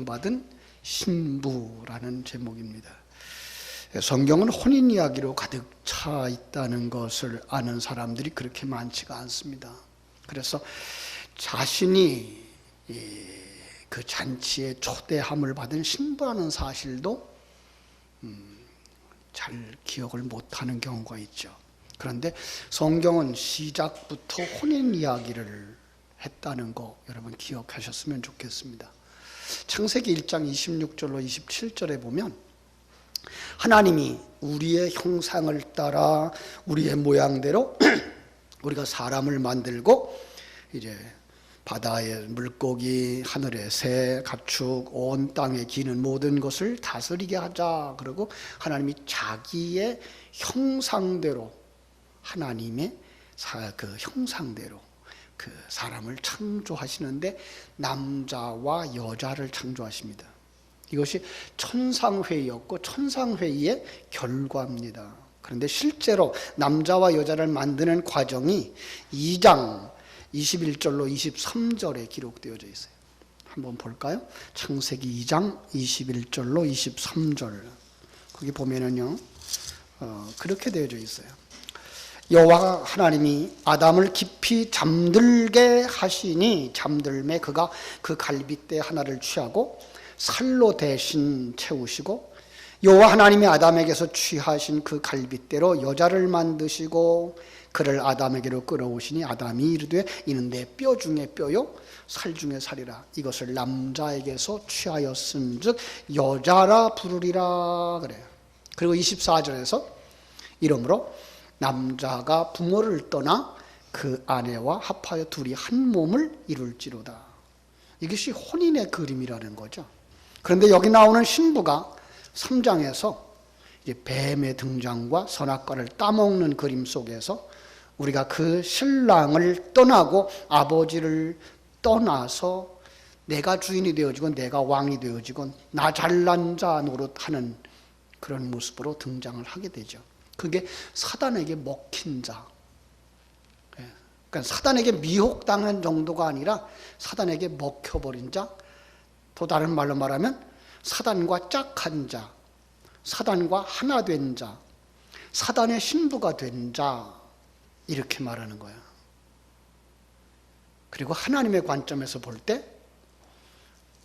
부름받은 신부라는 제목입니다. 성경은 혼인 이야기로 가득 차 있다는 것을 아는 사람들이 그렇게 많지가 않습니다. 그래서 자신이 그 잔치에 초대함을 받은 신부라는 사실도 잘 기억을 못하는 경우가 있죠. 그런데 성경은 시작부터 혼인 이야기를 했다는 거 여러분 기억하셨으면 좋겠습니다. 창세기 1장 26절로 27절에 보면 하나님이 우리의 형상을 따라 우리의 모양대로 우리가 사람을 만들고 이제 바다의 물고기, 하늘의 새, 가축, 온 땅에 기는 모든 것을 다스리게 하자. 그리고 하나님이 자기의 형상대로 하나님의 그 형상대로 그 사람을 창조하시는데 남자와 여자를 창조하십니다. 이것이 천상회의였고 천상회의의 결과입니다. 그런데 실제로 남자와 여자를 만드는 과정이 2장 21절로 23절에 기록되어져 있어요. 한번 볼까요? 창세기 2장 21절로 23절. 거기 보면은요, 그렇게 되어져 있어요. 여호와 하나님이 아담을 깊이 잠들게 하시니 잠들매 그가 그 갈빗대 하나를 취하고 살로 대신 채우시고 여호와 하나님이 아담에게서 취하신 그 갈빗대로 여자를 만드시고 그를 아담에게로 끌어오시니 아담이 이르되 이는 내 뼈 중에 뼈요 살 중에 살이라 이것을 남자에게서 취하였음즉 여자라 부르리라 그래요. 그리고 24절에서 이러므로 남자가 부모를 떠나 그 아내와 합하여 둘이 한 몸을 이룰지로다. 이것이 혼인의 그림이라는 거죠. 그런데 여기 나오는 신부가 3장에서 이제 뱀의 등장과 선악과를 따먹는 그림 속에서 우리가 그 신랑을 떠나고 아버지를 떠나서 내가 주인이 되어지고 내가 왕이 되어지고 나 잘난 자 노릇하는 그런 모습으로 등장을 하게 되죠. 그게 사단에게 먹힌 자, 그러니까 사단에게 미혹당한 정도가 아니라 사단에게 먹혀버린 자, 또 다른 말로 말하면 사단과 짝한 자, 사단과 하나 된 자, 사단의 신부가 된 자, 이렇게 말하는 거야. 그리고 하나님의 관점에서 볼 때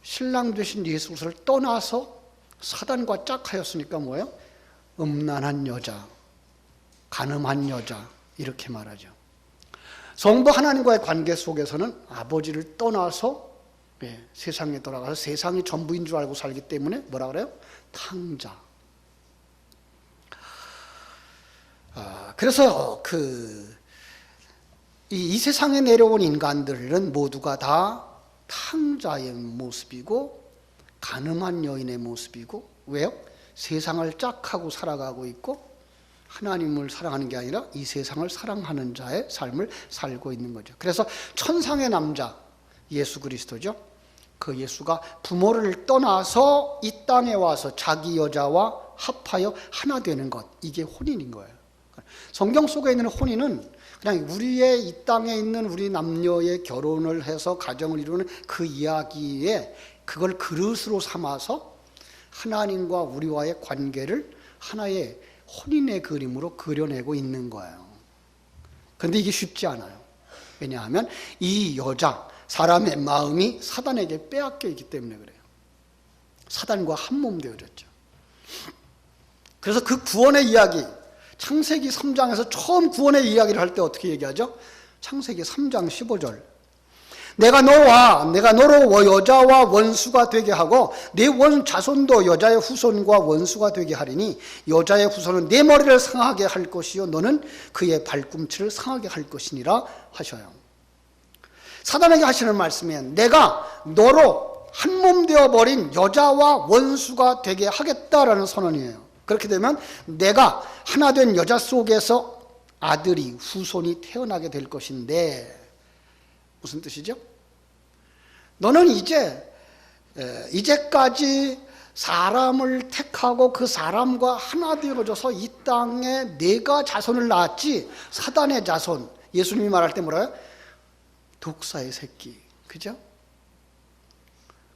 신랑 되신 예수 그리스도를 떠나서 사단과 짝하였으니까 뭐예요? 음란한 여자, 간음한 여자, 이렇게 말하죠. 성부 하나님과의 관계 속에서는 아버지를 떠나서 세상에 돌아가서 세상이 전부인 줄 알고 살기 때문에 뭐라 그래요? 탕자. 그래서 이 세상에 내려온 인간들은 모두가 다 탕자의 모습이고 간음한 여인의 모습이고 왜요? 세상을 짝하고 살아가고 있고 하나님을 사랑하는 게 아니라 이 세상을 사랑하는 자의 삶을 살고 있는 거죠. 그래서 천상의 남자 예수 그리스도죠. 그 예수가 부모를 떠나서 이 땅에 와서 자기 여자와 합하여 하나 되는 것, 이게 혼인인 거예요. 성경 속에 있는 혼인은 그냥 우리의 이 땅에 있는 우리 남녀의 결혼을 해서 가정을 이루는 그 이야기에 그걸 그릇으로 삼아서 하나님과 우리와의 관계를 하나의 혼인의 그림으로 그려내고 있는 거예요. 그런데 이게 쉽지 않아요. 왜냐하면 이 여자, 사람의 마음이 사단에게 빼앗겨 있기 때문에 그래요. 사단과 한 몸 되어졌죠. 그래서 그 구원의 이야기, 창세기 3장에서 처음 구원의 이야기를 할 때 어떻게 얘기하죠? 창세기 3장 15절. 내가 너로 여자와 원수가 되게 하고 내 원 자손도 여자의 후손과 원수가 되게 하리니 여자의 후손은 내 머리를 상하게 할 것이요 너는 그의 발꿈치를 상하게 할 것이니라 하셔요. 사단에게 하시는 말씀이에요. 내가 너로 한 몸 되어버린 여자와 원수가 되게 하겠다라는 선언이에요. 그렇게 되면 내가 하나 된 여자 속에서 아들이 후손이 태어나게 될 것인데 무슨 뜻이죠? 너는 이제까지 사람을 택하고 그 사람과 하나 되어져서 이 땅에 내가 자손을 낳았지 사단의 자손, 예수님이 말할 때 뭐라요? 독사의 새끼, 그죠?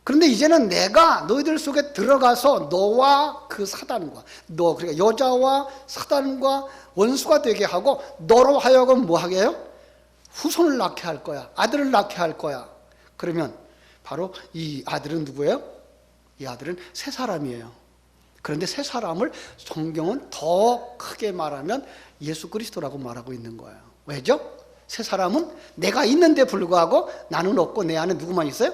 그런데 이제는 내가 너희들 속에 들어가서 너와 그 사단과 그러니까 여자와 사단과 원수가 되게 하고 너로 하여금 뭐 하게 해요? 후손을 낳게 할 거야. 아들을 낳게 할 거야. 그러면 바로 이 아들은 누구예요? 이 아들은 새 사람이에요. 그런데 새 사람을 성경은 더 크게 말하면 예수 그리스도라고 말하고 있는 거예요. 왜죠? 새 사람은 내가 있는데 불구하고 나는 없고 내 안에 누구만 있어요?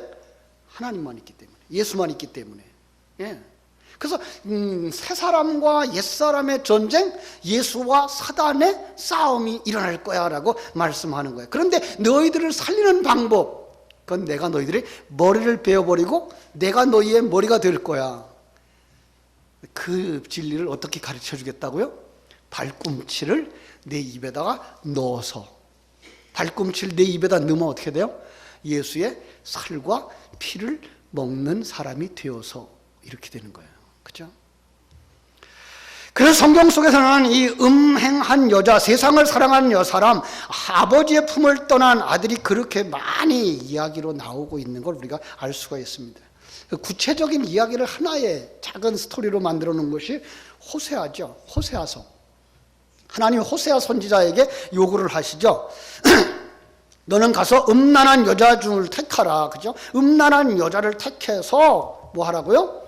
하나님만 있기 때문에, 예수만 있기 때문에. 예. 그래서 새 사람과 옛 사람의 전쟁, 예수와 사단의 싸움이 일어날 거야 라고 말씀하는 거예요. 그런데 너희들을 살리는 방법, 그건 내가 너희들의 머리를 베어버리고 내가 너희의 머리가 될 거야. 그 진리를 어떻게 가르쳐 주겠다고요? 발꿈치를 내 입에다가 넣어서, 발꿈치를 내 입에다 넣으면 어떻게 돼요? 예수의 살과 피를 먹는 사람이 되어서 이렇게 되는 거예요. 그죠? 그래서 성경 속에서는 이 음행한 여자, 세상을 사랑하는 여사람, 아버지의 품을 떠난 아들이 그렇게 많이 이야기로 나오고 있는 걸 우리가 알 수가 있습니다. 구체적인 이야기를 하나의 작은 스토리로 만들어 놓은 것이 호세아죠. 호세아서. 하나님 호세아 선지자에게 요구를 하시죠. 너는 가서 음란한 여자 중을 택하라. 그죠? 음란한 여자를 택해서 뭐 하라고요?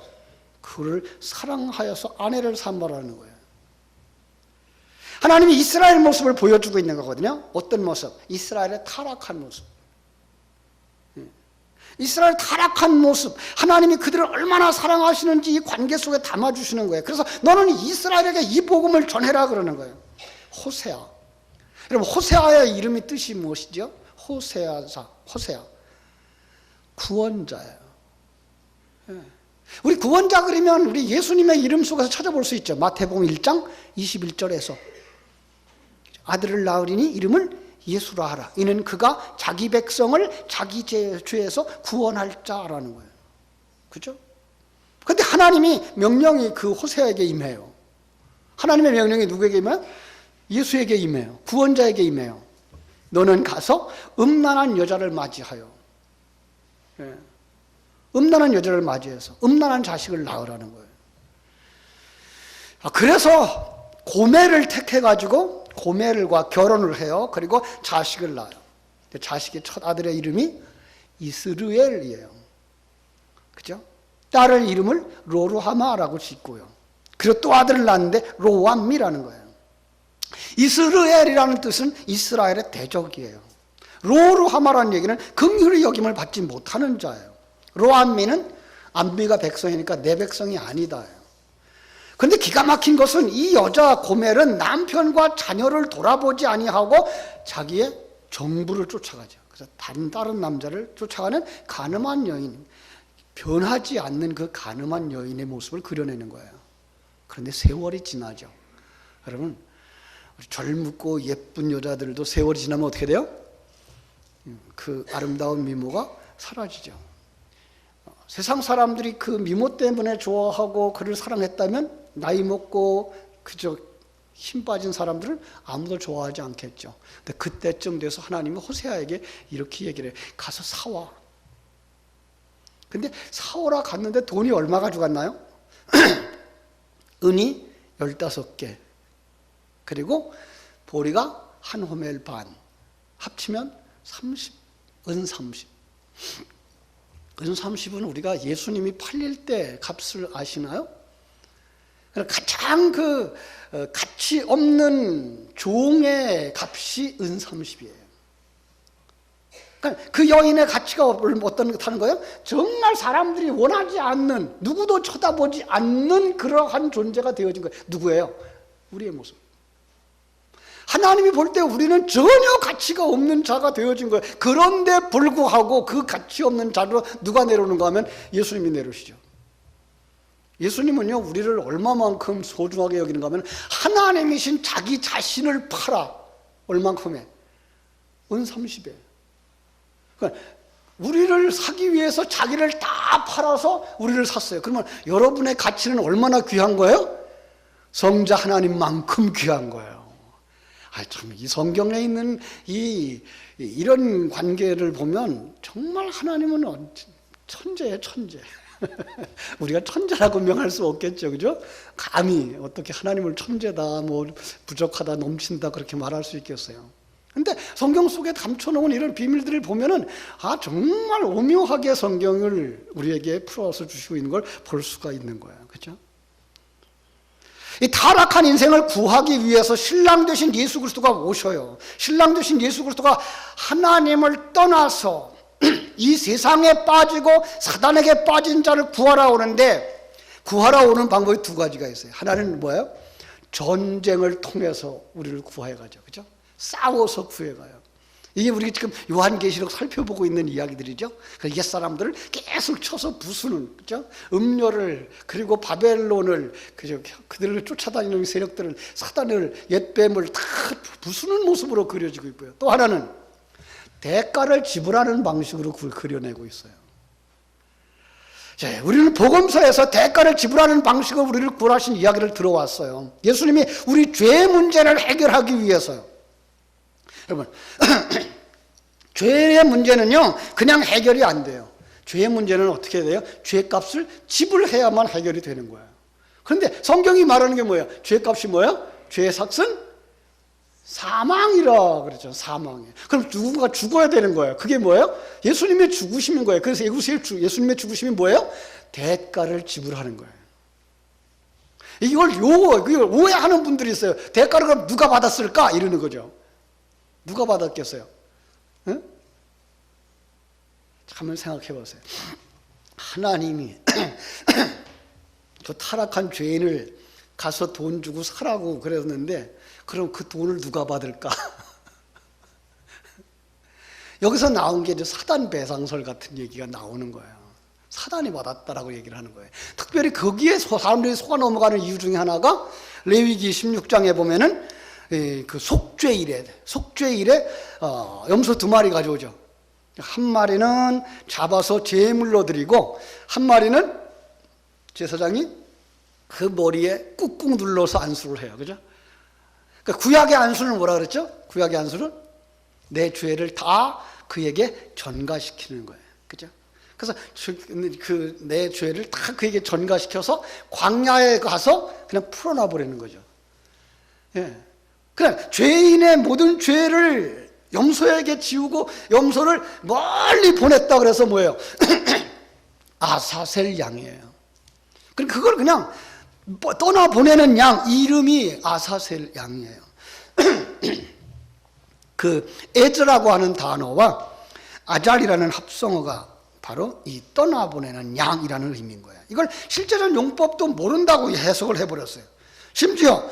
그를 사랑하여서 아내를 삼으라는 거예요. 하나님이 이스라엘 모습을 보여주고 있는 거거든요. 어떤 모습? 이스라엘의 타락한 모습. 이스라엘 타락한 모습, 하나님이 그들을 얼마나 사랑하시는지 이 관계 속에 담아주시는 거예요. 그래서 너는 이스라엘에게 이 복음을 전해라 그러는 거예요. 호세아. 여러분, 호세아의 이름이 뜻이 무엇이죠? 호세아사, 호세아. 구원자예요. 우리 구원자 그러면 우리 예수님의 이름 속에서 찾아볼 수 있죠. 마태복음 1장 21절에서 아들을 낳으리니 이름을 예수라 하라. 이는 그가 자기 백성을 자기 죄에서 구원할 자라는 거예요. 그죠? 근데 하나님이 명령이 그 호세아에게 임해요. 하나님의 명령이 누구에게 임해요? 예수에게 임해요. 구원자에게 임해요. 너는 가서 음란한 여자를 맞이하여, 음란한 여자를 맞이해서 음란한 자식을 낳으라는 거예요. 그래서 고멜을 택해가지고 고멜과 결혼을 해요. 그리고 자식을 낳아요. 자식의 첫 아들의 이름이 이스르엘이에요. 그죠? 딸의 이름을 로루하마라고 짓고요. 그리고 또 아들을 낳았는데 로암미라는 거예요. 이스르엘이라는 뜻은 이스라엘의 대적이에요. 로루하마라는 얘기는 긍휼히 여김을 받지 못하는 자예요. 로암미는 암미가 백성이니까 내 백성이 아니다. 그런데 기가 막힌 것은 이 여자 고멜은 남편과 자녀를 돌아보지 아니하고 자기의 정부를 쫓아가죠. 그래서 다른 남자를 쫓아가는 간음한 여인, 변하지 않는 그 간음한 여인의 모습을 그려내는 거예요. 그런데 세월이 지나죠. 여러분, 젊고 예쁜 여자들도 세월이 지나면 어떻게 돼요? 그 아름다운 미모가 사라지죠. 세상 사람들이 그 미모 때문에 좋아하고 그를 사랑했다면 나이 먹고 그저 힘 빠진 사람들은 아무도 좋아하지 않겠죠. 근데 그때쯤 돼서 하나님이 호세아에게 이렇게 얘기를 해요. 가서 사와. 근데 사오라 갔는데 돈이 얼마 가져갔나요? 은이 15개. 그리고 보리가 한 호멜 반. 합치면 30, 은 30. 은 30은 우리가 예수님이 팔릴 때 값을 아시나요? 가장 그 가치 없는 종의 값이 은 30이에요. 그러니까 그 여인의 가치가 어떤 거예요? 정말 사람들이 원하지 않는, 누구도 쳐다보지 않는 그러한 존재가 되어진 거예요. 누구예요? 우리의 모습. 하나님이 볼 때 우리는 전혀 가치가 없는 자가 되어진 거예요. 그런데 불구하고 그 가치 없는 자로 누가 내려오는가 하면 예수님이 내려오시죠. 예수님은요, 우리를 얼마만큼 소중하게 여기는가 하면 하나님이신 자기 자신을 팔아. 얼만큼에? 은 30에. 그러니까 우리를 사기 위해서 자기를 다 팔아서 우리를 샀어요. 그러면 여러분의 가치는 얼마나 귀한 거예요? 성자 하나님만큼 귀한 거예요. 참, 이 성경에 있는 이런 관계를 보면 정말 하나님은 천재예요, 천재. 우리가 천재라고 명할 수 없겠죠, 그죠? 감히 어떻게 하나님을 천재다, 뭐 부족하다, 넘친다 그렇게 말할 수 있겠어요? 근데 성경 속에 감춰놓은 이런 비밀들을 보면은 정말 오묘하게 성경을 우리에게 풀어서 주시고 있는 걸 볼 수가 있는 거예요, 그죠? 이 타락한 인생을 구하기 위해서 신랑 되신 예수 그리스도가 오셔요. 신랑 되신 예수 그리스도가 하나님을 떠나서 이 세상에 빠지고 사단에게 빠진 자를 구하러 오는데, 구하러 오는 방법이 두 가지가 있어요. 하나는 뭐예요? 전쟁을 통해서 우리를 구해가죠, 그죠? 싸워서 구해가요. 이게 우리가 지금 요한계시록 살펴보고 있는 이야기들이죠. 옛 사람들을 계속 쳐서 부수는, 그죠? 음료를, 그리고 바벨론을, 그죠? 그들을 쫓아다니는 세력들을, 사단을, 옛뱀을 다 부수는 모습으로 그려지고 있고요. 또 하나는 대가를 지불하는 방식으로 그걸 그려내고 있어요. 자, 우리는 복음서에서 대가를 지불하는 방식으로 우리를 구원하신 이야기를 들어왔어요. 예수님이 우리 죄의 문제를 해결하기 위해서요. 여러분, 죄의 문제는요, 그냥 해결이 안 돼요. 죄의 문제는 어떻게 해야 돼요? 죄값을 지불해야만 해결이 되는 거예요. 그런데 성경이 말하는 게 뭐예요? 죄값이 뭐예요? 죄의 삭은 사망이라 그랬죠. 사망이에요. 그럼 누군가 죽어야 되는 거예요. 그게 뭐예요? 예수님의 죽으심인 거예요. 그래서 예수님의 죽으심이 뭐예요? 대가를 지불하는 거예요. 이걸 오해하는 분들이 있어요. 대가를 그럼 누가 받았을까? 이러는 거죠. 누가 받았겠어요? 응? 한번 생각해 보세요. 하나님이 저 타락한 죄인을 가서 돈 주고 사라고 그랬는데, 그럼 그 돈을 누가 받을까? 여기서 나온 게 이제 사단 배상설 같은 얘기가 나오는 거예요. 사단이 받았다라고 얘기를 하는 거예요. 특별히 거기에 사람들이 속아 넘어가는 이유 중에 하나가 레위기 16장에 보면은 그 속죄일에 염소 2마리 가져오죠. 한 마리는 잡아서 제물로 드리고, 한 마리는 제사장이 그 머리에 꾹꾹 눌러서 안수를 해요. 그죠? 그러니까 구약의 안수는 뭐라 그랬죠? 구약의 안수는 내 죄를 다 그에게 전가시키는 거예요. 그죠? 그래서 그 내 죄를 다 그에게 전가시켜서 광야에 가서 그냥 풀어놔 버리는 거죠. 예. 그냥 죄인의 모든 죄를 염소에게 지우고 염소를 멀리 보냈다 그래서 뭐예요? 아사셀 양이에요. 그걸 그냥 떠나보내는 양, 이름이 아사셀 양이에요. 그 에즈라고 하는 단어와 아잘이라는 합성어가 바로 이 떠나보내는 양이라는 의미인 거예요. 이걸 실제적 용법도 모른다고 해석을 해버렸어요. 심지어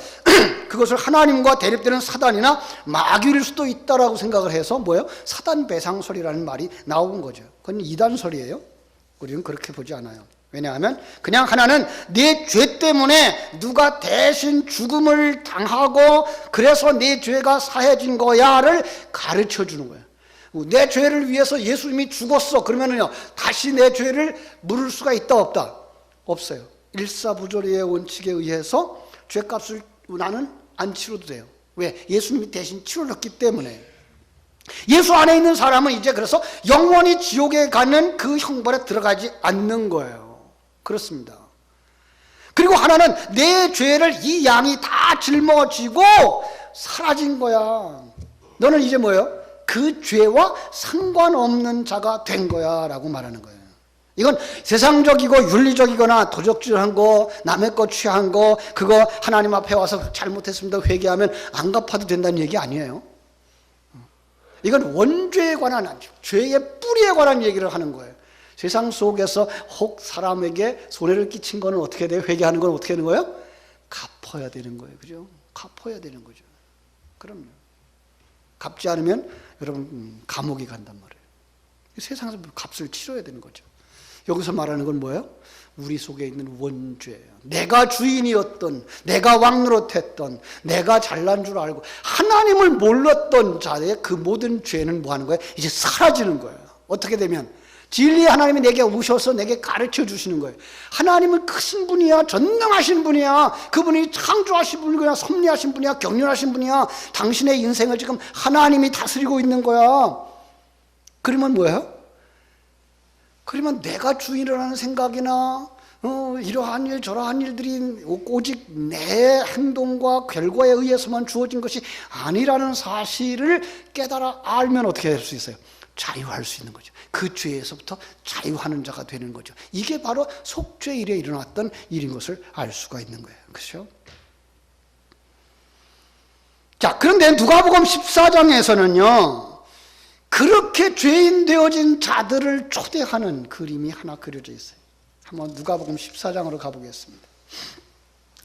그것을 하나님과 대립되는 사단이나 마귀일 수도 있다라고 생각을 해서 뭐예요? 사단 배상설이라는 말이 나온 거죠. 그건 이단설이에요. 우리는 그렇게 보지 않아요. 왜냐하면 그냥 하나는 내 죄 때문에 누가 대신 죽음을 당하고 그래서 내 죄가 사해진 거야를 가르쳐 주는 거예요. 내 죄를 위해서 예수님이 죽었어. 그러면은요, 다시 내 죄를 물을 수가 있다 없다? 없어요. 일사부조리의 원칙에 의해서 죄값을 나는 안 치러도 돼요. 왜? 예수님이 대신 치러줬기 때문에. 예수 안에 있는 사람은 이제 그래서 영원히 지옥에 가는 그 형벌에 들어가지 않는 거예요. 그렇습니다. 그리고 하나는 내 죄를 이 양이 다 짊어지고 사라진 거야. 너는 이제 뭐예요? 그 죄와 상관없는 자가 된 거야 라고 말하는 거예요. 이건 세상적이고 윤리적이거나 도적질한 거, 남의 거 취한 거, 그거 하나님 앞에 와서 잘못했습니다 회개하면 안 갚아도 된다는 얘기 아니에요. 이건 원죄에 관한, 죄의 뿌리에 관한 얘기를 하는 거예요. 세상 속에서 혹 사람에게 손해를 끼친 거는 어떻게 돼요? 회개하는 건 어떻게 하는 거예요? 갚아야 되는 거예요. 그죠? 갚아야 되는 거죠. 그럼요. 갚지 않으면 여러분 감옥에 간단 말이에요. 세상에서 값을 치러야 되는 거죠. 여기서 말하는 건 뭐예요? 우리 속에 있는 원죄예요. 내가 주인이었던, 내가 왕노릇했던, 내가 잘난 줄 알고 하나님을 몰랐던 자의 그 모든 죄는 뭐 하는 거예요? 이제 사라지는 거예요. 어떻게 되면? 진리의 하나님이 내게 오셔서 내게 가르쳐 주시는 거예요. 하나님은 크신 분이야, 전능하신 분이야, 그분이 창조하신 분이야, 섭리하신 분이야, 경륜하신 분이야. 당신의 인생을 지금 하나님이 다스리고 있는 거야. 그러면 뭐예요? 그러면 내가 주인이라는 생각이나 이러한 일 저러한 일들이 오직 내 행동과 결과에 의해서만 주어진 것이 아니라는 사실을 깨달아 알면 어떻게 할 수 있어요? 자유할 수 있는 거죠. 그 죄에서부터 자유하는 자가 되는 거죠. 이게 바로 속죄 일에 일어났던 일인 것을 알 수가 있는 거예요. 그렇죠? 자, 그런데 누가복음 14장에서는요, 그렇게 죄인 되어진 자들을 초대하는 그림이 하나 그려져 있어요. 한번 누가복음 14장으로 가보겠습니다.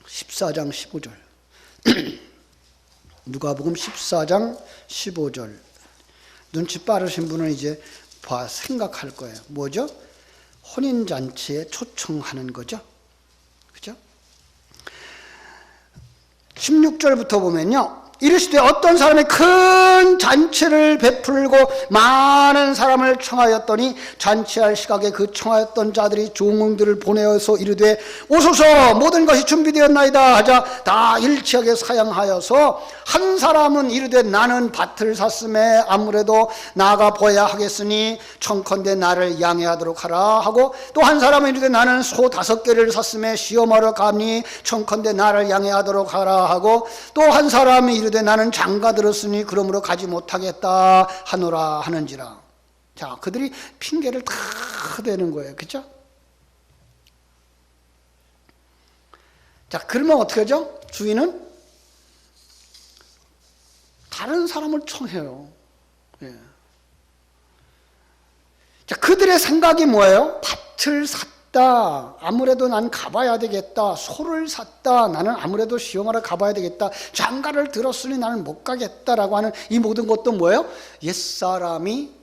14장 15절. 누가복음 14장 15절. 눈치 빠르신 분은 이제 생각할 거예요. 뭐죠? 혼인잔치에 초청하는 거죠. 그죠? 16절부터 보면요. 이르시되 어떤 사람이 큰 잔치를 베풀고 많은 사람을 청하였더니 잔치할 시각에 그 청하였던 자들이 종들을 보내어서 이르되 오소서 모든 것이 준비되었나이다 하자 다 일치하게 사양하여서 한 사람은 이르되 나는 밭을 샀음에 아무래도 나가 보아야 하겠으니 청컨대 나를 양해하도록 하라 하고 또 한 사람은 이르되 나는 소 5개를 샀음에 시험하러 가니 청컨대 나를 양해하도록 하라 하고 또 한 사람이 이르되 나는 장가 들었으니 그러므로 가지 못하겠다 하노라 하는지라. 자, 그들이 핑계를 다 대는 거예요. 그렇죠? 자, 그러면 어떻게 하죠? 주인은 다른 사람을 청해요. 예. 자, 그들의 생각이 뭐예요? 밭을 샀다. 아무래도 난 가봐야 되겠다. 소를 샀다. 나는 아무래도 시험하러 가봐야 되겠다. 장가를 들었으니 나는 못 가겠다라고 하는 이 모든 것도 뭐예요? 옛사람이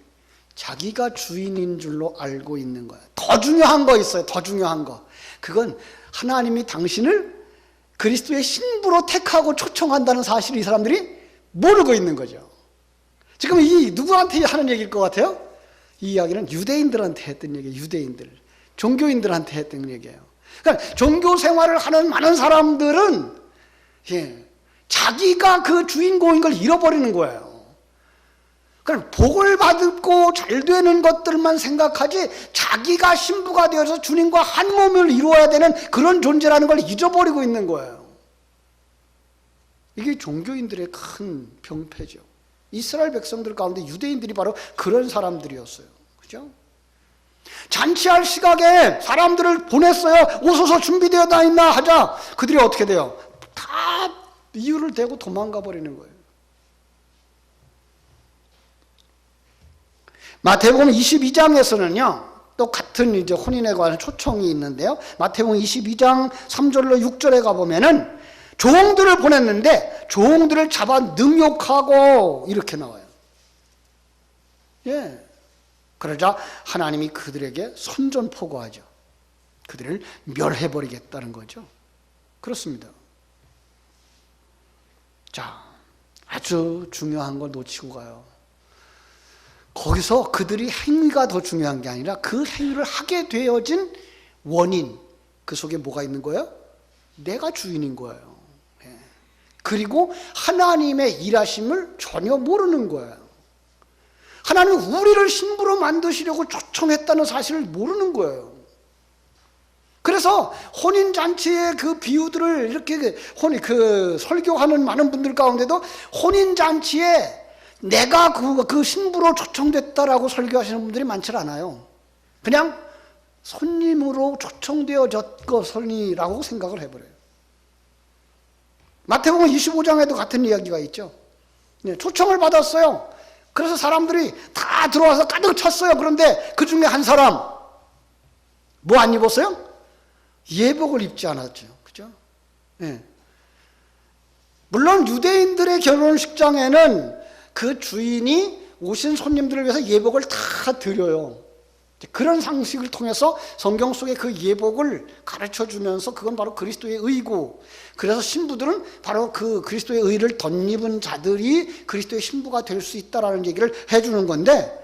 자기가 주인인 줄로 알고 있는 거예요. 더 중요한 거 있어요. 더 중요한 거. 그건 하나님이 당신을 그리스도의 신부로 택하고 초청한다는 사실을 이 사람들이 모르고 있는 거죠. 지금 이 누구한테 하는 얘기일 것 같아요? 이 이야기는 유대인들한테 했던 얘기예요. 유대인들. 종교인들한테 했던 얘기예요. 그러니까 종교 생활을 하는 많은 사람들은 자기가 그 주인공인 걸 잃어버리는 거예요. 그럼 복을 받고 잘 되는 것들만 생각하지 자기가 신부가 되어서 주님과 한 몸을 이루어야 되는 그런 존재라는 걸 잊어버리고 있는 거예요. 이게 종교인들의 큰 병폐죠. 이스라엘 백성들 가운데 유대인들이 바로 그런 사람들이었어요. 그죠? 잔치할 시각에 사람들을 보냈어요. 오소서 준비되었다 있나 하자 그들이 어떻게 돼요? 다 이유를 대고 도망가 버리는 거예요. 마태복음 22장에서는요 또 같은 이제 혼인에 관한 초청이 있는데요. 마태복음 22장 3절로 6절에 가보면은 종들을 보냈는데 종들을 잡아 능욕하고 이렇게 나와요. 예. 그러자 하나님이 그들에게 선전포고하죠. 그들을 멸해버리겠다는 거죠. 그렇습니다. 자, 아주 중요한 걸 놓치고 가요. 거기서 그들이 행위가 더 중요한 게 아니라 그 행위를 하게 되어진 원인, 그 속에 뭐가 있는 거예요? 내가 주인인 거예요. 그리고 하나님의 일하심을 전혀 모르는 거예요. 하나님은 우리를 신부로 만드시려고 초청했다는 사실을 모르는 거예요. 그래서 혼인잔치의 그 비유들을 이렇게 설교하는 많은 분들 가운데도 혼인잔치에 내가 그 신부로 초청됐다라고 설교하시는 분들이 많지 않아요. 그냥 손님으로 초청되어졌거니라고 생각을 해버려요. 마태복음 25장에도 같은 이야기가 있죠. 초청을 받았어요. 그래서 사람들이 다 들어와서 가득 찼어요. 그런데 그 중에 한 사람 뭐 안 입었어요? 예복을 입지 않았죠. 그죠? 네. 물론 유대인들의 결혼식장에는 그 주인이 오신 손님들을 위해서 예복을 다 드려요. 그런 상식을 통해서 성경 속의 그 예복을 가르쳐 주면서 그건 바로 그리스도의 의고, 그래서 신부들은 바로 그 그리스도의 의를 덧입은 자들이 그리스도의 신부가 될 수 있다라는 얘기를 해주는 건데,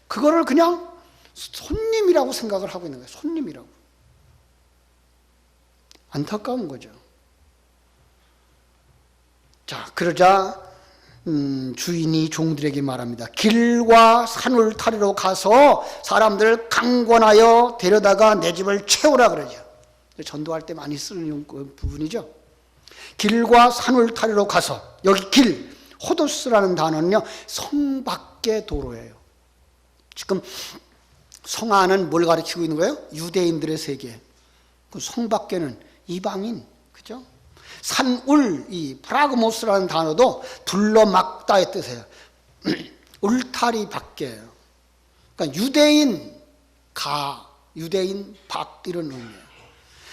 그거를 그냥 손님이라고 생각을 하고 있는 거예요. 손님이라고. 안타까운 거죠. 자, 그러자 주인이 종들에게 말합니다. 길과 산을 타리로 가서 사람들을 강권하여 데려다가 내 집을 채우라 그러죠. 전도할 때 많이 쓰는 부분이죠. 길과 산을 타리로 가서, 여기 길, 호도스라는 단어는요, 성 밖의 도로예요. 지금 성 안은 뭘 가리키고 있는 거예요? 유대인들의 세계. 그 성 밖에는 이방인, 그죠? 산울, 이 프라그모스라는 단어도 둘러막다의 뜻이에요. 울타리 밖에요. 그러니까 유대인 가, 유대인 밖 이런 의미예요.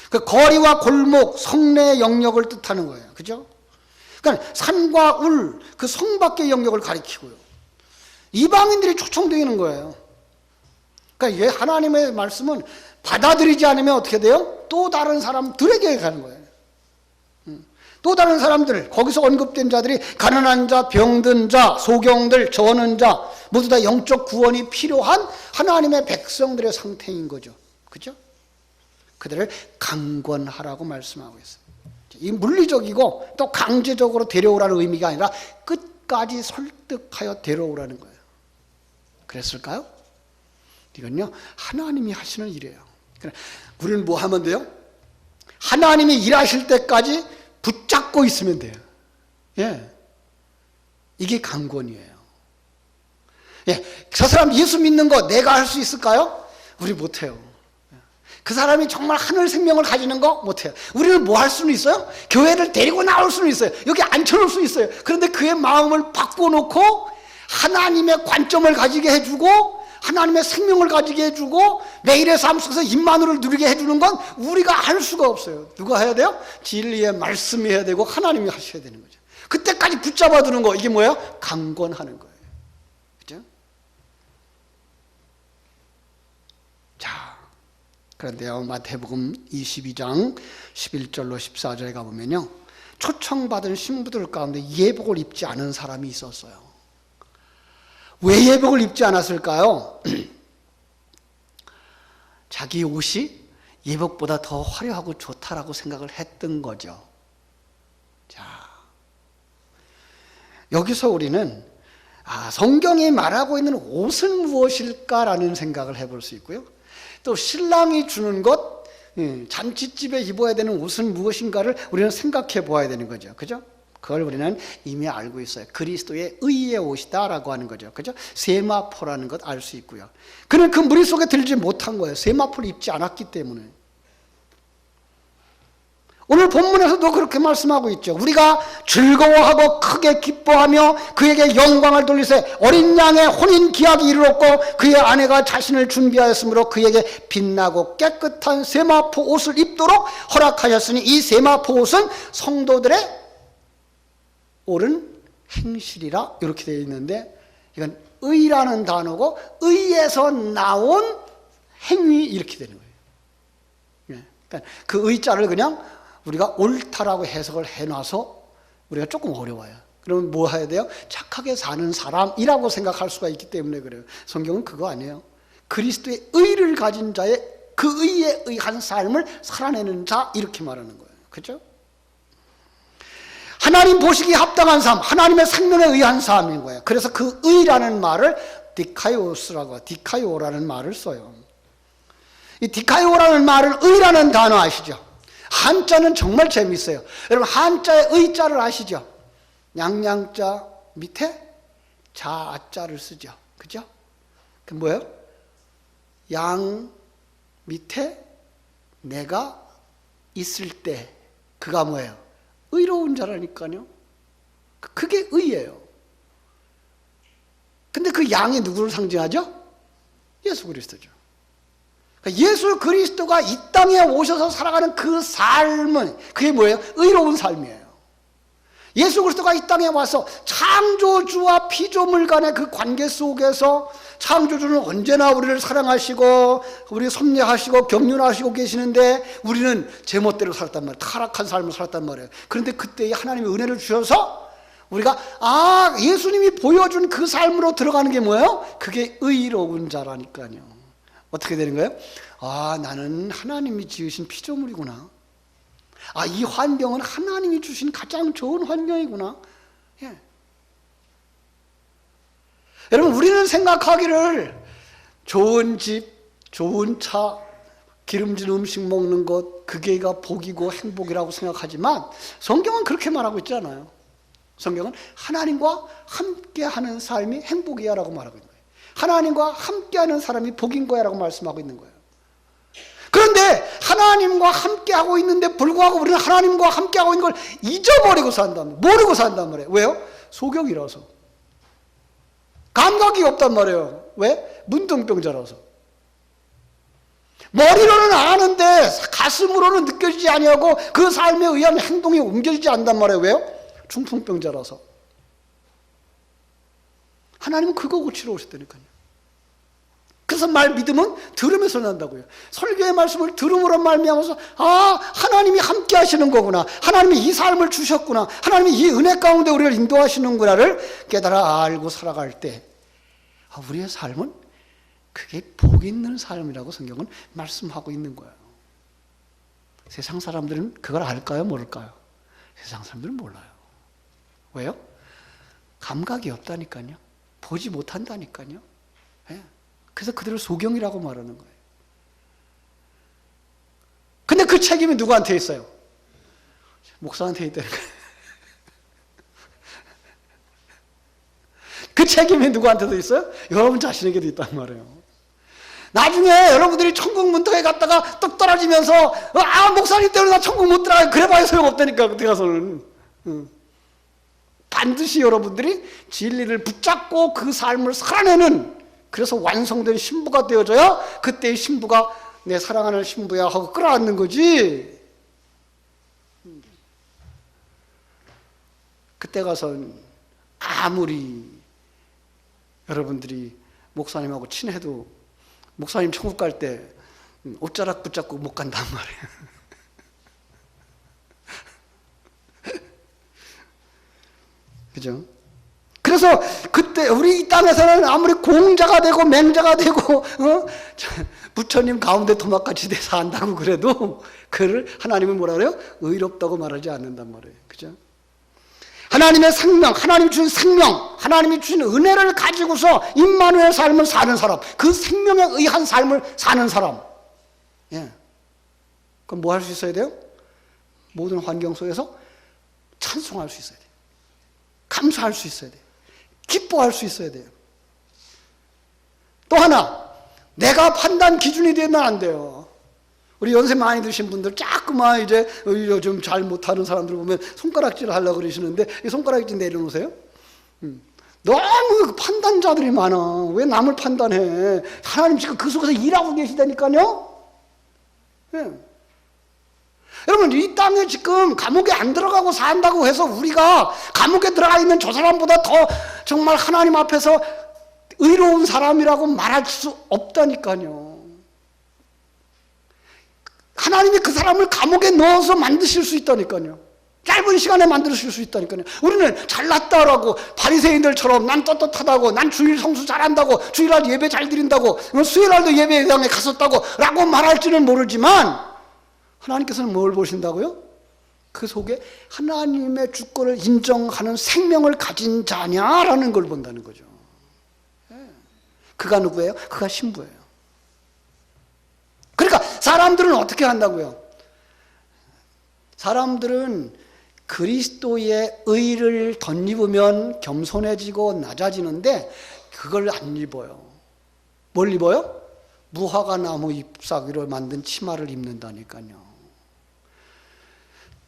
그 거리와 골목, 성내의 영역을 뜻하는 거예요. 그죠? 그러니까 산과 울, 그 성 밖의 영역을 가리키고요. 이방인들이 초청되는 거예요. 그러니까 하나님의 말씀은 받아들이지 않으면 어떻게 돼요? 또 다른 사람들에게 가는 거예요. 또 다른 사람들, 거기서 언급된 자들이 가난한 자, 병든 자, 소경들, 저는 자, 모두 다 영적 구원이 필요한 하나님의 백성들의 상태인 거죠. 그죠? 그들을 강권하라고 말씀하고 있어요. 이 물리적이고 또 강제적으로 데려오라는 의미가 아니라 끝까지 설득하여 데려오라는 거예요. 그랬을까요? 이건요, 하나님이 하시는 일이에요. 우리는 뭐 하면 돼요? 하나님이 일하실 때까지 붙잡고 있으면 돼요. 예. 이게 강권이에요. 예. 저 사람 예수 믿는 거 내가 할 수 있을까요? 우리 못해요. 그 사람이 정말 하늘 생명을 가지는 거 못해요. 우리는 뭐 할 수는 있어요? 교회를 데리고 나올 수는 있어요. 여기 앉혀놓을 수 있어요. 그런데 그의 마음을 바꿔놓고 하나님의 관점을 가지게 해주고 하나님의 생명을 가지게 해주고 매일의 삶 속에서 임마누를 누리게 해주는 건 우리가 할 수가 없어요. 누가 해야 돼요? 진리의 말씀이 해야 되고 하나님이 하셔야 되는 거죠. 그때까지 붙잡아 두는 거, 이게 뭐예요? 강권하는 거예요. 그죠? 자, 그런데요, 마태복음 22장 11절로 14절에 가보면요, 초청받은 신부들 가운데 예복을 입지 않은 사람이 있었어요. 왜 예복을 입지 않았을까요? 자기 옷이 예복보다 더 화려하고 좋다라고 생각을 했던 거죠. 자, 여기서 우리는 성경이 말하고 있는 옷은 무엇일까라는 생각을 해볼 수 있고요. 또 신랑이 주는 것, 잔치집에 입어야 되는 옷은 무엇인가를 우리는 생각해 보아야 되는 거죠. 그죠? 그걸 우리는 이미 알고 있어요. 그리스도의 의의 옷이다라고 하는 거죠. 그죠? 세마포라는 것 알 수 있고요. 그는 그 무리 속에 들지 못한 거예요. 세마포를 입지 않았기 때문에. 오늘 본문에서도 그렇게 말씀하고 있죠. 우리가 즐거워하고 크게 기뻐하며 그에게 영광을 돌리세 어린 양의 혼인 기약이 이르렀고 그의 아내가 자신을 준비하였으므로 그에게 빛나고 깨끗한 세마포 옷을 입도록 허락하셨으니 이 세마포 옷은 성도들의 옳은 행실이라 이렇게 되어 있는데, 이건 의라는 단어고 의에서 나온 행위 이렇게 되는 거예요. 그러니까 그 의자를 그냥 우리가 옳다라고 해석을 해놔서 우리가 조금 어려워요. 그러면 뭐 해야 돼요? 착하게 사는 사람이라고 생각할 수가 있기 때문에 그래요. 성경은 그거 아니에요. 그리스도의 의를 가진 자의 그 의에 의한 삶을 살아내는 자 이렇게 말하는 거예요. 그렇죠? 하나님 보시기에 합당한 삶, 하나님의 생명에 의한 삶인 거예요. 그래서 그 의라는 말을 디카이오라는 말을 써요. 이 디카이오라는 말을 의라는 단어 아시죠? 한자는 정말 재밌어요. 여러분 한자의 의자를 아시죠? 양양자 밑에 자자를 쓰죠. 그죠? 그 뭐예요? 양 밑에 내가 있을 때 그가 뭐예요? 의로운 자라니까요. 그게 의예요. 근데 그 양이 누구를 상징하죠? 예수 그리스도죠. 그러니까 예수 그리스도가 이 땅에 오셔서 살아가는 그 삶은 그게 뭐예요? 의로운 삶이에요. 예수 그리스도가 이 땅에 와서 창조주와 피조물 간의 그 관계 속에서 창조주는 언제나 우리를 사랑하시고 우리 섭리하시고 경륜하시고 계시는데 우리는 제멋대로 살았단 말이에요. 타락한 삶을 살았단 말이에요. 그런데 그때 하나님의 은혜를 주셔서 우리가 예수님이 보여준 그 삶으로 들어가는 게 뭐예요? 그게 의로운 자라니까요. 어떻게 되는 거예요? 나는 하나님이 지으신 피조물이구나. 이 환경은 하나님이 주신 가장 좋은 환경이구나. 예. 여러분, 우리는 생각하기를 좋은 집, 좋은 차, 기름진 음식 먹는 것, 그게가 복이고 행복이라고 생각하지만 성경은 그렇게 말하고 있지 않아요. 성경은 하나님과 함께하는 삶이 행복이야 라고 말하고 있는 거예요. 하나님과 함께하는 사람이 복인 거야 라고 말씀하고 있는 거예요. 그런데 하나님과 함께하고 있는데 불구하고 우리는 하나님과 함께하고 있는 걸 잊어버리고 산단 말이에요. 모르고 산단 말이에요. 왜요? 소경이라서. 감각이 없단 말이에요. 왜? 문둥병자라서. 머리로는 아는데 가슴으로는 느껴지지 아니하고 그 삶에 의한 행동이 옮겨지지 않단 말이에요. 왜요? 중풍병자라서. 하나님은 그거 고치러 오셨다니까요. 그래서 믿음은 들음에서 난다고요. 설교의 말씀을 들음으로 말미암아서 하나님이 함께 하시는 거구나. 하나님이 이 삶을 주셨구나. 하나님이 이 은혜 가운데 우리를 인도하시는구나를 깨달아 알고 살아갈 때 우리의 삶은 그게 복 있는 삶이라고 성경은 말씀하고 있는 거예요. 세상 사람들은 그걸 알까요? 모를까요? 세상 사람들은 몰라요. 왜요? 감각이 없다니까요. 보지 못한다니까요. 네. 그래서 그들을 소경이라고 말하는 거예요. 근데 그 책임이 누구한테 있어요? 목사한테 있다는 거예요. 그 책임이 누구한테도 있어요? 여러분 자신에게도 있단 말이에요. 나중에 여러분들이 천국 문턱에 갔다가 똑 떨어지면서 목사님 때문에 나 천국 못 들어가요. 그래봐야 소용없다니까 그때 가서는. 반드시 여러분들이 진리를 붙잡고 그 삶을 살아내는, 그래서 완성된 신부가 되어져야 그때의 신부가 내 사랑하는 신부야 하고 끌어안는 거지. 그때 가서는 아무리 여러분들이 목사님하고 친해도 목사님 천국 갈 때 옷자락 붙잡고 못 간단 말이에요. 그죠? 그래서 그때 우리 이 땅에서는 아무리 공자가 되고 맹자가 되고 부처님 가운데 토막같이 돼서 안다고 그래도 그를 하나님은 뭐라 그래요? 의롭다고 말하지 않는단 말이에요. 그죠? 하나님의 생명, 하나님이 주신 생명, 하나님이 주신 은혜를 가지고서 임마누엘 삶을 사는 사람, 그 생명에 의한 삶을 사는 사람. 예. 그럼 뭐 할 수 있어야 돼요? 모든 환경 속에서 찬송할 수 있어야 돼요. 감사할 수 있어야 돼요. 기뻐할 수 있어야 돼요. 또 하나, 내가 판단 기준이 되면 안 돼요. 우리 연세 많이 드신 분들 자꾸만 이제 요즘 잘 못하는 사람들 보면 손가락질 하려고 그러시는데 이 손가락질 내려놓으세요. 너무 판단자들이 많아. 왜 남을 판단해? 하나님 지금 그 속에서 일하고 계시다니까요. 네. 여러분, 이 땅에 지금 감옥에 안 들어가고 산다고 해서 우리가 감옥에 들어가 있는 저 사람보다 더 정말 하나님 앞에서 의로운 사람이라고 말할 수 없다니까요. 하나님이 그 사람을 감옥에 넣어서 만드실 수 있다니까요. 짧은 시간에 만드실 수 있다니까요. 우리는 잘났다라고 바리새인들처럼 난 떳떳하다고, 난 주일 성수 잘한다고, 주일날 예배 잘 드린다고, 수요일날도 예배당에 갔었다고 라고 말할지는 모르지만 하나님께서는 뭘 보신다고요? 그 속에 하나님의 주권을 인정하는 생명을 가진 자냐라는 걸 본다는 거죠. 그가 누구예요? 그가 신부예요. 그러니까 사람들은 어떻게 한다고요? 사람들은 그리스도의 의를 덧입으면 겸손해지고 낮아지는데 그걸 안 입어요. 뭘 입어요? 무화과 나무 잎사귀로 만든 치마를 입는다니까요.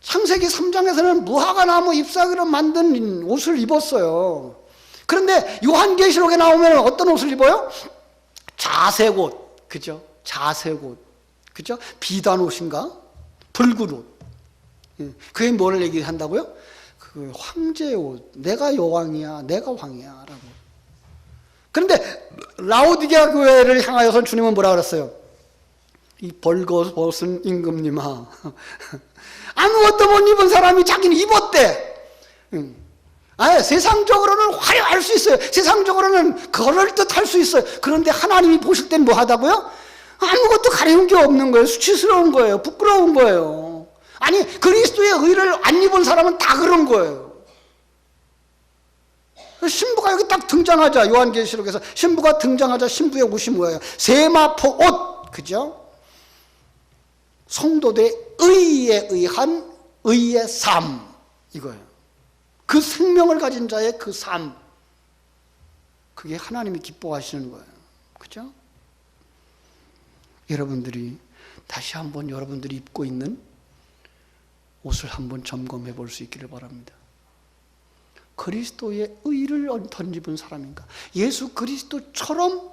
창세기 3장에서는 무화과 나무 잎사귀로 만든 옷을 입었어요. 그런데 요한계시록에 나오면 어떤 옷을 입어요? 자색 옷, 그죠? 자색 옷, 그죠? 비단 옷인가? 붉은 옷. 그게 뭘 얘기한다고요? 그 황제의 옷. 내가 여왕이야, 내가 왕이야라고. 그런데 라오디게아 교회를 향하여서 주님은 뭐라 그랬어요? 이 벌거벗은 임금님아, 아무것도 못 입은 사람이 자기는 입었대. 세상적으로는 화려할 수 있어요. 세상적으로는 그럴듯할 수 있어요. 그런데 하나님이 보실 땐 뭐 하다고요? 아무것도 가리는 게 없는 거예요. 수치스러운 거예요. 부끄러운 거예요. 아니, 그리스도의 의를 안 입은 사람은 다 그런 거예요. 신부가 여기 딱 등장하자, 요한계시록에서 신부가 등장하자 신부의 옷이 뭐예요? 세마포 옷, 그죠? 성도들의 의에 의한 의의 삶, 이거예요. 그 생명을 가진 자의 그 삶, 그게 하나님이 기뻐하시는 거예요. 그죠? 여러분들이 다시 한번 여러분들이 입고 있는 옷을 한번 점검해 볼 수 있기를 바랍니다. 그리스도의 의를 덧입은 사람인가? 예수 그리스도처럼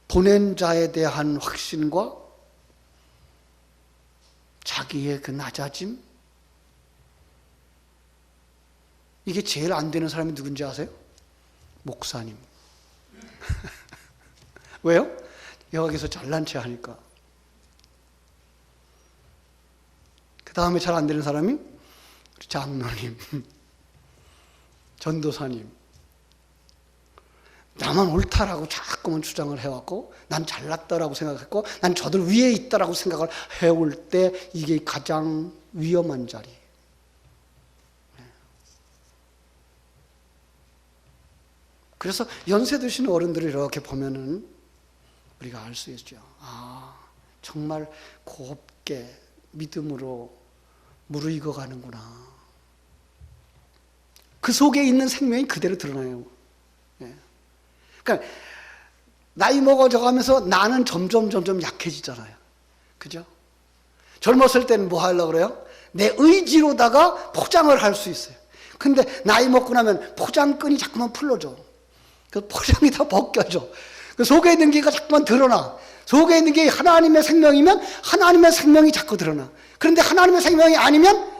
보낸 자에 대한 확신과 자기의 그 낮아짐, 이게 제일 안 되는 사람이 누군지 아세요? 목사님. 왜요? 여기서 잘난 체 하니까. 그 다음에 잘 안 되는 사람이 우리 장로님, 전도사님. 나만 옳다라고 자꾸만 주장을 해왔고, 난 잘났다라고 생각했고, 난 저들 위에 있다라고 생각을 해올 때 이게 가장 위험한 자리. 그래서 연세 드신 어른들을 이렇게 보면은 우리가 알 수 있죠. 아, 정말 곱게 믿음으로 무르익어 가는구나. 그 속에 있는 생명이 그대로 드러나요. 예. 그러니까 나이 먹어져 가면서 나는 점점 약해지잖아요. 그죠? 젊었을 때는 뭐 하려고 그래요? 내 의지로다가 포장을 할 수 있어요. 근데 나이 먹고 나면 포장끈이 자꾸만 풀러져. 그 포장이 다 벗겨져. 그 속에 있는 게 자꾸만 드러나. 속에 있는 게 하나님의 생명이면 하나님의 생명이 자꾸 드러나. 그런데 하나님의 생명이 아니면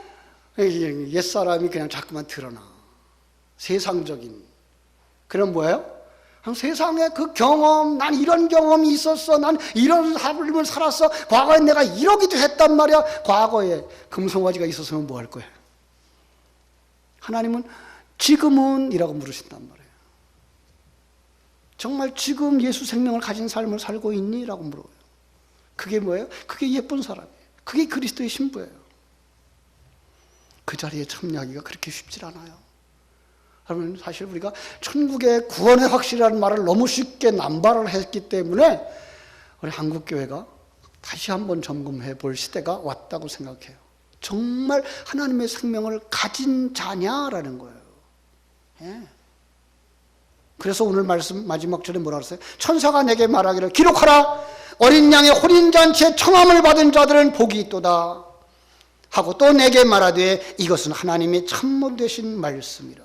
옛사람이 그냥 자꾸만 드러나. 세상적인. 그럼 뭐예요? 세상의 그 경험, 난 이런 경험이 있었어. 난 이런 삶을 살았어. 과거에 내가 이러기도 했단 말이야. 과거에 금송아지가 있었으면 뭐 할 거예요? 하나님은 지금은 이라고 물으신단 말이에요. 정말 지금 예수 생명을 가진 삶을 살고 있니? 라고 물어요. 그게 뭐예요? 그게 예쁜 사람이에요. 그게 그리스도의 신부예요. 그 자리에 참여하기가 그렇게 쉽지 않아요. 여러분, 사실 우리가 천국의 구원의 확실이라는 말을 너무 쉽게 남발을 했기 때문에 우리 한국교회가 다시 한번 점검해 볼 시대가 왔다고 생각해요. 정말 하나님의 생명을 가진 자냐라는 거예요. 예. 그래서 오늘 말씀 마지막 절에 뭐라 그랬어요? 천사가 내게 말하기를 기록하라. 어린 양의 혼인잔치에 청함을 받은 자들은 복이 있도다 하고 또 내게 말하되 이것은 하나님의 참모되신 말씀이라.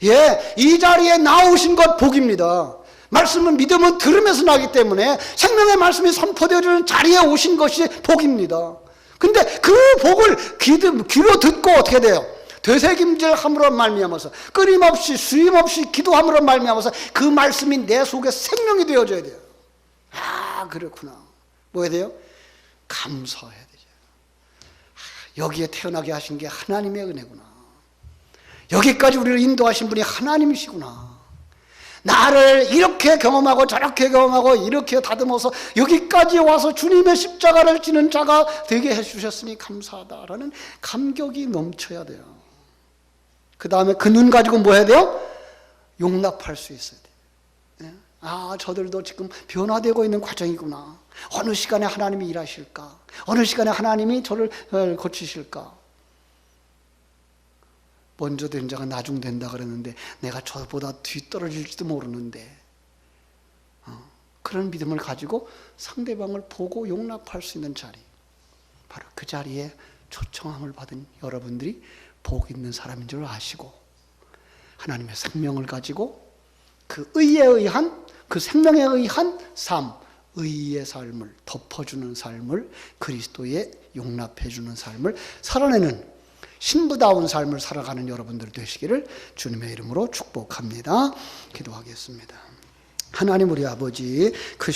예, 이 자리에 나오신 것 복입니다. 말씀은 믿음은 들으면서 나기 때문에 생명의 말씀이 선포되어지는 자리에 오신 것이 복입니다. 근데 그 복을 귀로 듣고 어떻게 돼요? 되새김질함으로 말미암아서 끊임없이 쉼없이 기도함으로 말미암아서 그 말씀이 내 속에 생명이 되어져야 돼요. 아, 그렇구나. 뭐 해야 돼요? 감사해야 되죠. 여기에 태어나게 하신 게 하나님의 은혜구나. 여기까지 우리를 인도하신 분이 하나님이시구나. 나를 이렇게 경험하고 저렇게 경험하고 이렇게 다듬어서 여기까지 와서 주님의 십자가를 지는 자가 되게 해주셨으니 감사하다라는 감격이 넘쳐야 돼요. 그 다음에 그 눈 가지고 뭐 해야 돼요? 용납할 수 있어야 돼요. 아, 저들도 지금 변화되고 있는 과정이구나. 어느 시간에 하나님이 일하실까? 어느 시간에 하나님이 저를 고치실까? 먼저 된 자가 나중 된다 그랬는데 내가 저보다 뒤떨어질지도 모르는데 그런 믿음을 가지고 상대방을 보고 용납할 수 있는 자리, 바로 그 자리에 초청함을 받은 여러분들이 복 있는 사람인 줄 아시고 하나님의 생명을 가지고 그 의에 의한, 그 생명에 의한 삶, 의의 삶을 덮어주는 삶을, 그리스도에 용납해주는 삶을 살아내는 신부다운 삶을 살아가는 여러분들 되시기를 주님의 이름으로 축복합니다. 기도하겠습니다. 하나님 우리 아버지, 그